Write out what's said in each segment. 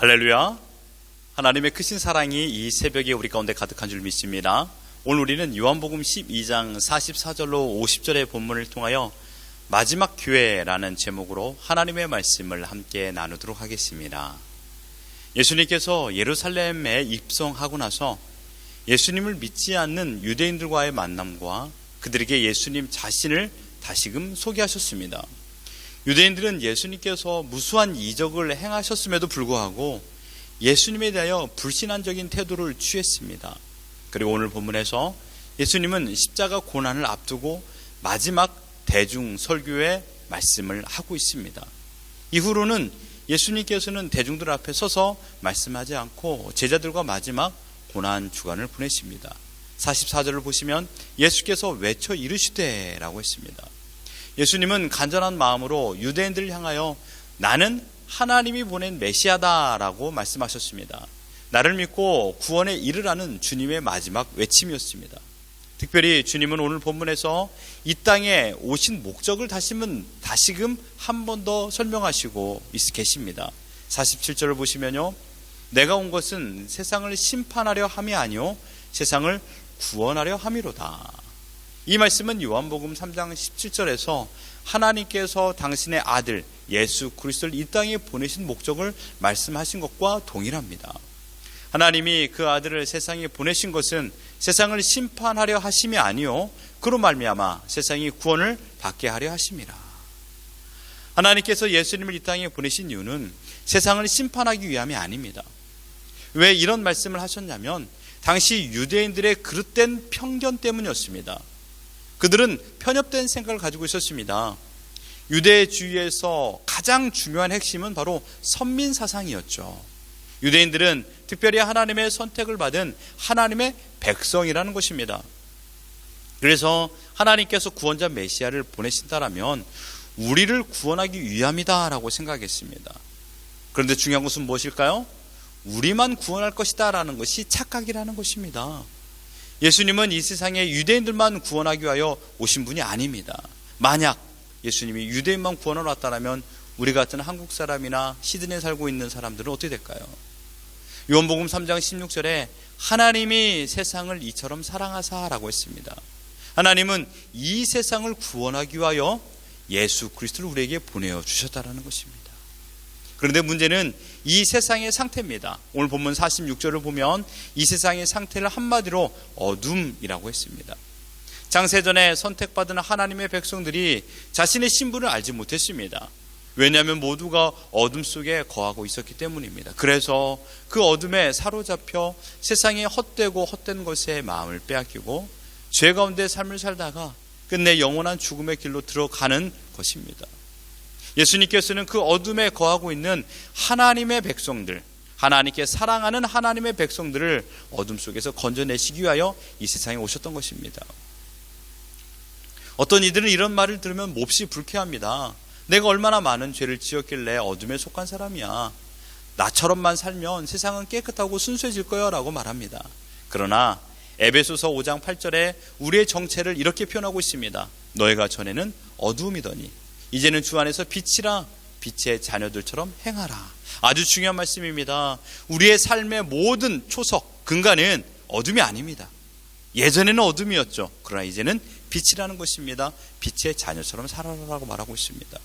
할렐루야. 하나님의 크신 사랑이 이 새벽에 우리 가운데 가득한 줄 믿습니다. 오늘 우리는 요한복음 12장 44절로 50절의 본문을 통하여 마지막 교회라는 제목으로 하나님의 말씀을 함께 나누도록 하겠습니다. 예수님께서 예루살렘에 입성하고 나서 예수님을 믿지 않는 유대인들과의 만남과 그들에게 예수님 자신을 다시금 소개하셨습니다. 유대인들은 예수님께서 무수한 이적을 행하셨음에도 불구하고 예수님에 대하여 불신앙적인 태도를 취했습니다. 그리고 오늘 본문에서 예수님은 십자가 고난을 앞두고 마지막 대중 설교의 말씀을 하고 있습니다. 이후로는 예수님께서는 대중들 앞에 서서 말씀하지 않고 제자들과 마지막 고난 주간을 보내십니다. 44절을 보시면 예수께서 외쳐 이르시되 라고 했습니다. 예수님은 간절한 마음으로 유대인들을 향하여 나는 하나님이 보낸 메시아다라고 말씀하셨습니다. 나를 믿고 구원에 이르라는 주님의 마지막 외침이었습니다. 특별히 주님은 오늘 본문에서 이 땅에 오신 목적을 다시금 한 번 더 설명하시고 계십니다. 47절을 보시면요, 내가 온 것은 세상을 심판하려 함이 아니요 세상을 구원하려 함이로다. 이 말씀은 요한복음 3장 17절에서 하나님께서 당신의 아들 예수 그리스도를 이 땅에 보내신 목적을 말씀하신 것과 동일합니다. 하나님이 그 아들을 세상에 보내신 것은 세상을 심판하려 하심이 아니요 그로 말미암아 세상이 구원을 받게 하려 하심이라. 하나님께서 예수님을 이 땅에 보내신 이유는 세상을 심판하기 위함이 아닙니다. 왜 이런 말씀을 하셨냐면 당시 유대인들의 그릇된 편견 때문이었습니다. 그들은 편협된 생각을 가지고 있었습니다. 유대주의에서 가장 중요한 핵심은 바로 선민사상이었죠. 유대인들은 특별히 하나님의 선택을 받은 하나님의 백성이라는 것입니다. 그래서 하나님께서 구원자 메시아를 보내신다라면 우리를 구원하기 위함이다 라고 생각했습니다. 그런데 중요한 것은 무엇일까요? 우리만 구원할 것이다 라는 것이 착각이라는 것입니다. 예수님은 이 세상에 유대인들만 구원하기 위하여 오신 분이 아닙니다. 만약 예수님이 유대인만 구원하러 왔다면 우리 같은 한국 사람이나 시드니에 살고 있는 사람들은 어떻게 될까요? 요한복음 3장 16절에 하나님이 세상을 이처럼 사랑하사라고 했습니다. 하나님은 이 세상을 구원하기 위하여 예수 그리스도를 우리에게 보내어 주셨다는 것입니다. 그런데 문제는 이 세상의 상태입니다. 오늘 본문 46절을 보면 이 세상의 상태를 한마디로 어둠이라고 했습니다. 장세전에 선택받은 하나님의 백성들이 자신의 신분을 알지 못했습니다. 왜냐하면 모두가 어둠 속에 거하고 있었기 때문입니다. 그래서 그 어둠에 사로잡혀 세상에 헛되고 헛된 것에 마음을 빼앗기고 죄 가운데 삶을 살다가 끝내 영원한 죽음의 길로 들어가는 것입니다. 예수님께서는 그 어둠에 거하고 있는 하나님의 백성들, 하나님께 사랑하는 하나님의 백성들을 어둠 속에서 건져내시기 위하여 이 세상에 오셨던 것입니다. 어떤 이들은 이런 말을 들으면 몹시 불쾌합니다. 내가 얼마나 많은 죄를 지었길래 어둠에 속한 사람이야. 나처럼만 살면 세상은 깨끗하고 순수해질 거야 라고 말합니다. 그러나 에베소서 5장 8절에 우리의 정체를 이렇게 표현하고 있습니다. 너희가 전에는 어둠이더니 이제는 주 안에서 빛이라 빛의 자녀들처럼 행하라. 아주 중요한 말씀입니다. 우리의 삶의 모든 초석, 근간은 어둠이 아닙니다. 예전에는 어둠이었죠. 그러나 이제는 빛이라는 것입니다. 빛의 자녀처럼 살아라라고 말하고 있습니다.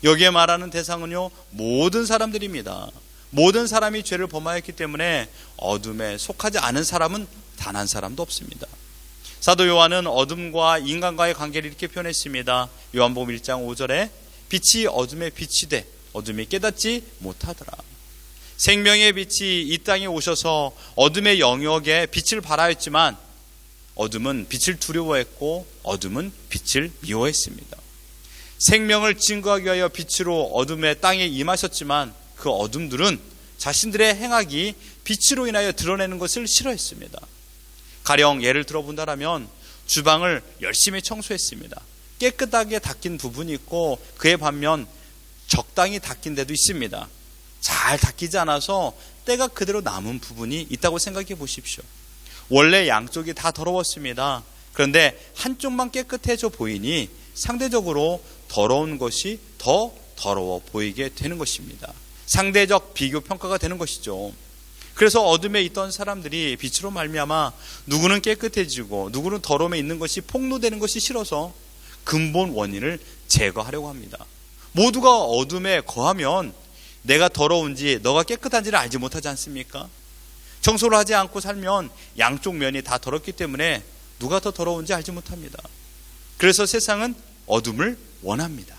여기에 말하는 대상은요, 모든 사람들입니다. 모든 사람이 죄를 범하였기 때문에 어둠에 속하지 않은 사람은 단 한 사람도 없습니다. 사도 요한은 어둠과 인간과의 관계를 이렇게 표현했습니다. 요한복음 1장 5절에 빛이 어둠에 빛이 돼 어둠이 깨닫지 못하더라. 생명의 빛이 이 땅에 오셔서 어둠의 영역에 빛을 발하였지만 어둠은 빛을 두려워했고 어둠은 빛을 미워했습니다. 생명을 증거하기 위하여 빛으로 어둠의 땅에 임하셨지만 그 어둠들은 자신들의 행악이 빛으로 인하여 드러내는 것을 싫어했습니다. 가령 예를 들어본다면 주방을 열심히 청소했습니다. 깨끗하게 닦인 부분이 있고 그에 반면 적당히 닦인 데도 있습니다. 잘 닦이지 않아서 때가 그대로 남은 부분이 있다고 생각해 보십시오. 원래 양쪽이 다 더러웠습니다. 그런데 한쪽만 깨끗해져 보이니 상대적으로 더러운 것이 더 더러워 보이게 되는 것입니다. 상대적 비교 평가가 되는 것이죠. 그래서 어둠에 있던 사람들이 빛으로 말미암아 누구는 깨끗해지고 누구는 더러움에 있는 것이 폭로되는 것이 싫어서 근본 원인을 제거하려고 합니다. 모두가 어둠에 거하면 내가 더러운지 너가 깨끗한지를 알지 못하지 않습니까? 청소를 하지 않고 살면 양쪽 면이 다 더럽기 때문에 누가 더 더러운지 알지 못합니다. 그래서 세상은 어둠을 원합니다.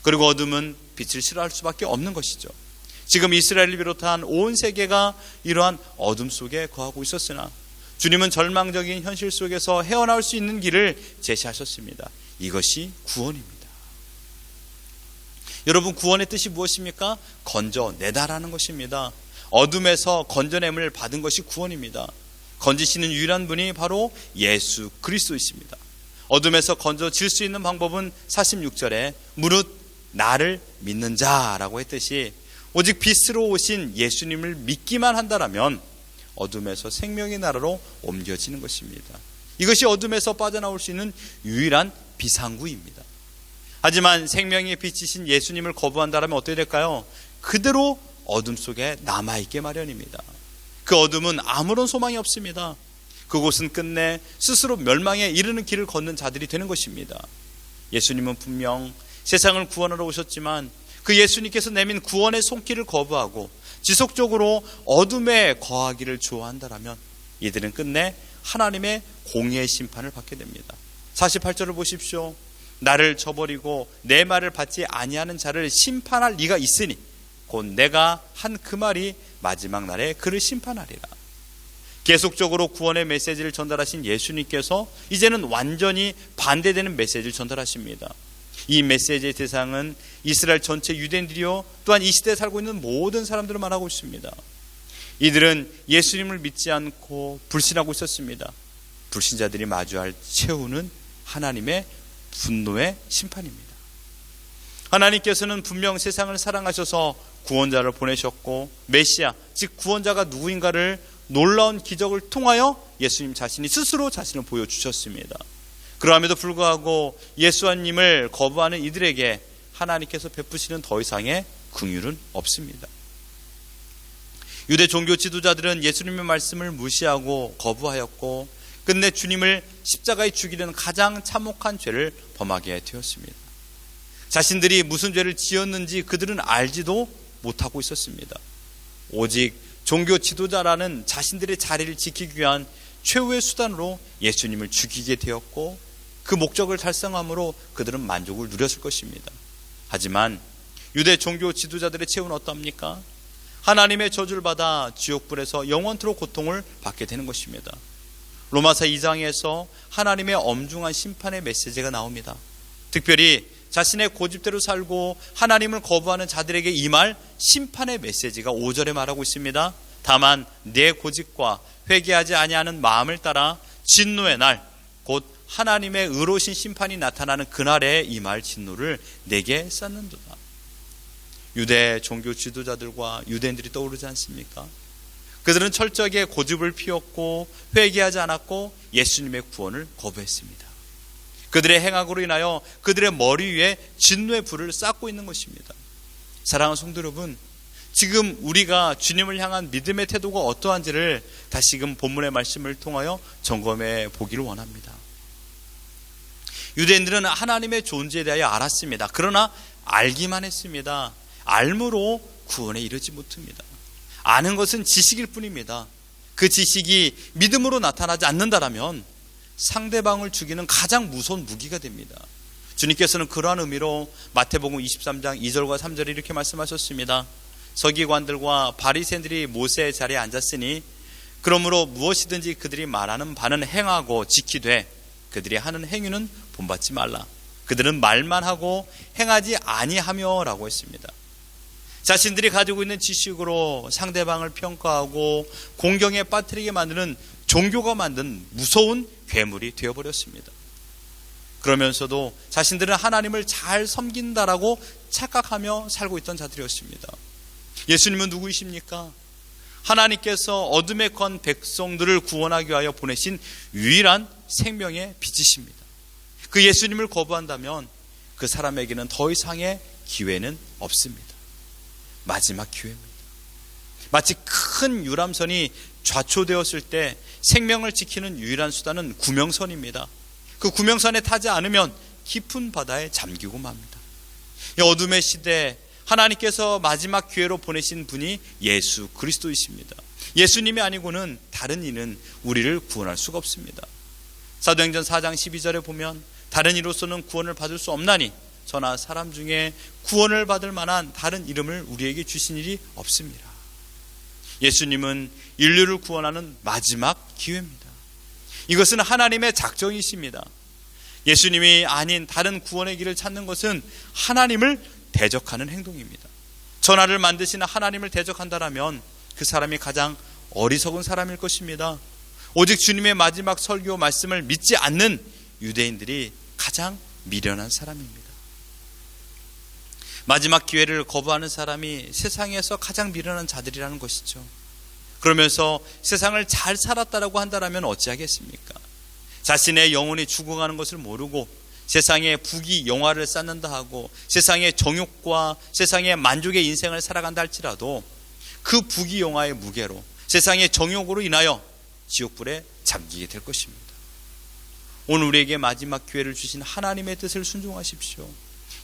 그리고 어둠은 빛을 싫어할 수밖에 없는 것이죠. 지금 이스라엘을 비롯한 온 세계가 이러한 어둠 속에 거하고 있었으나 주님은 절망적인 현실 속에서 헤어나올 수 있는 길을 제시하셨습니다. 이것이 구원입니다. 여러분, 구원의 뜻이 무엇입니까? 건져내다라는 것입니다. 어둠에서 건져냄을 받은 것이 구원입니다. 건지시는 유일한 분이 바로 예수 그리스도이십니다. 어둠에서 건져질 수 있는 방법은 46절에 무릇 나를 믿는 자라고 했듯이 오직 빛으로 오신 예수님을 믿기만 한다라면 어둠에서 생명의 나라로 옮겨지는 것입니다. 이것이 어둠에서 빠져나올 수 있는 유일한 비상구입니다. 하지만 생명의 빛이신 예수님을 거부한다라면 어떻게 될까요? 그대로 어둠 속에 남아있게 마련입니다. 그 어둠은 아무런 소망이 없습니다. 그곳은 끝내 스스로 멸망에 이르는 길을 걷는 자들이 되는 것입니다. 예수님은 분명 세상을 구원하러 오셨지만 그 예수님께서 내민 구원의 손길을 거부하고 지속적으로 어둠에 거하기를 좋아한다라면 이들은 끝내 하나님의 공의의 심판을 받게 됩니다. 48절을 보십시오. 나를 저버리고 내 말을 받지 아니하는 자를 심판할 리가 있으니 곧 내가 한 그 말이 마지막 날에 그를 심판하리라. 계속적으로 구원의 메시지를 전달하신 예수님께서 이제는 완전히 반대되는 메시지를 전달하십니다. 이 메시지의 대상은 이스라엘 전체 유대인들이요 또한 이 시대에 살고 있는 모든 사람들을 말하고 있습니다. 이들은 예수님을 믿지 않고 불신하고 있었습니다. 불신자들이 마주할 최후는 하나님의 분노의 심판입니다. 하나님께서는 분명 세상을 사랑하셔서 구원자를 보내셨고 메시아 즉 구원자가 누구인가를 놀라운 기적을 통하여 예수님 자신이 스스로 자신을 보여주셨습니다. 그럼에도 불구하고 예수님을 거부하는 이들에게 하나님께서 베푸시는 더 이상의 긍휼은 없습니다. 유대 종교 지도자들은 예수님의 말씀을 무시하고 거부하였고 끝내 주님을 십자가에 죽이려는 가장 참혹한 죄를 범하게 되었습니다. 자신들이 무슨 죄를 지었는지 그들은 알지도 못하고 있었습니다. 오직 종교 지도자라는 자신들의 자리를 지키기 위한 최후의 수단으로 예수님을 죽이게 되었고 그 목적을 달성함으로 그들은 만족을 누렸을 것입니다. 하지만 유대 종교 지도자들의 최후는 어떠합니까? 하나님의 저주를 받아 지옥불에서 영원토록 고통을 받게 되는 것입니다. 로마서 2장에서 하나님의 엄중한 심판의 메시지가 나옵니다. 특별히 자신의 고집대로 살고 하나님을 거부하는 자들에게 임할 심판의 메시지가 5절에 말하고 있습니다. 다만 내 고집과 회개하지 아니하는 마음을 따라 진노의 날 곧 하나님의 의로우신 심판이 나타나는 그날에 임할 진노를 내게 쌓는도다. 유대 종교 지도자들과 유대인들이 떠오르지 않습니까? 그들은 철저하게 고집을 피웠고 회개하지 않았고 예수님의 구원을 거부했습니다. 그들의 행악으로 인하여 그들의 머리 위에 진노의 불을 쌓고 있는 것입니다. 사랑하는 성도 여러분, 지금 우리가 주님을 향한 믿음의 태도가 어떠한지를 다시금 본문의 말씀을 통하여 점검해 보기를 원합니다. 유대인들은 하나님의 존재에 대하여 알았습니다. 그러나 알기만 했습니다. 알므로 구원에 이르지 못합니다. 아는 것은 지식일 뿐입니다. 그 지식이 믿음으로 나타나지 않는다라면 상대방을 죽이는 가장 무서운 무기가 됩니다. 주님께서는 그러한 의미로 마태복음 23장 2절과 3절에 이렇게 말씀하셨습니다. 서기관들과 바리새인들이 모세의 자리에 앉았으니 그러므로 무엇이든지 그들이 말하는 바는 행하고 지키되 그들이 하는 행위는 본받지 말라. 그들은 말만 하고 행하지 아니하며 라고 했습니다. 자신들이 가지고 있는 지식으로 상대방을 평가하고 공경에 빠뜨리게 만드는 종교가 만든 무서운 괴물이 되어버렸습니다. 그러면서도 자신들은 하나님을 잘 섬긴다라고 착각하며 살고 있던 자들이었습니다. 예수님은 누구이십니까? 하나님께서 어둠에 건 백성들을 구원하기 위하여 보내신 유일한 생명의 빛이십니다. 그 예수님을 거부한다면 그 사람에게는 더 이상의 기회는 없습니다. 마지막 기회입니다. 마치 큰 유람선이 좌초되었을 때 생명을 지키는 유일한 수단은 구명선입니다. 그 구명선에 타지 않으면 깊은 바다에 잠기고 맙니다. 이 어둠의 시대에 하나님께서 마지막 기회로 보내신 분이 예수 그리스도이십니다. 예수님이 아니고는 다른 이는 우리를 구원할 수가 없습니다. 사도행전 4장 12절에 보면 다른 이로서는 구원을 받을 수 없나니 저나 사람 중에 구원을 받을 만한 다른 이름을 우리에게 주신 일이 없습니다. 예수님은 인류를 구원하는 마지막 기회입니다. 이것은 하나님의 작정이십니다. 예수님이 아닌 다른 구원의 길을 찾는 것은 하나님을 대적하는 행동입니다. 전하를 만드시는 하나님을 대적한다라면 그 사람이 가장 어리석은 사람일 것입니다. 오직 주님의 마지막 설교 말씀을 믿지 않는 유대인들이 가장 미련한 사람입니다. 마지막 기회를 거부하는 사람이 세상에서 가장 미련한 자들이라는 것이죠. 그러면서 세상을 잘 살았다라고 한다면 어찌하겠습니까? 자신의 영혼이 죽어가는 것을 모르고 세상에 부귀 영화를 쌓는다 하고 세상의 정욕과 세상의 만족의 인생을 살아간다 할지라도 그 부귀 영화의 무게로 세상의 정욕으로 인하여 지옥불에 잠기게 될 것입니다. 오늘 우리에게 마지막 기회를 주신 하나님의 뜻을 순종하십시오.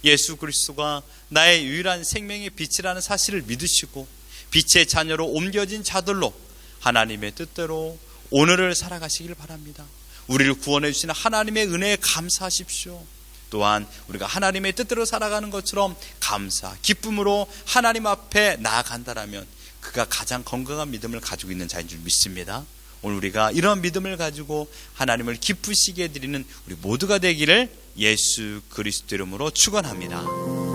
예수 그리스도가 나의 유일한 생명의 빛이라는 사실을 믿으시고 빛의 자녀로 옮겨진 자들로 하나님의 뜻대로 오늘을 살아가시길 바랍니다. 우리를 구원해 주시는 하나님의 은혜에 감사하십시오. 또한 우리가 하나님의 뜻대로 살아가는 것처럼 감사, 기쁨으로 하나님 앞에 나아간다라면 그가 가장 건강한 믿음을 가지고 있는 자인 줄 믿습니다. 오늘 우리가 이런 믿음을 가지고 하나님을 기쁘시게 해드리는 우리 모두가 되기를 예수 그리스도 이름으로 축원합니다.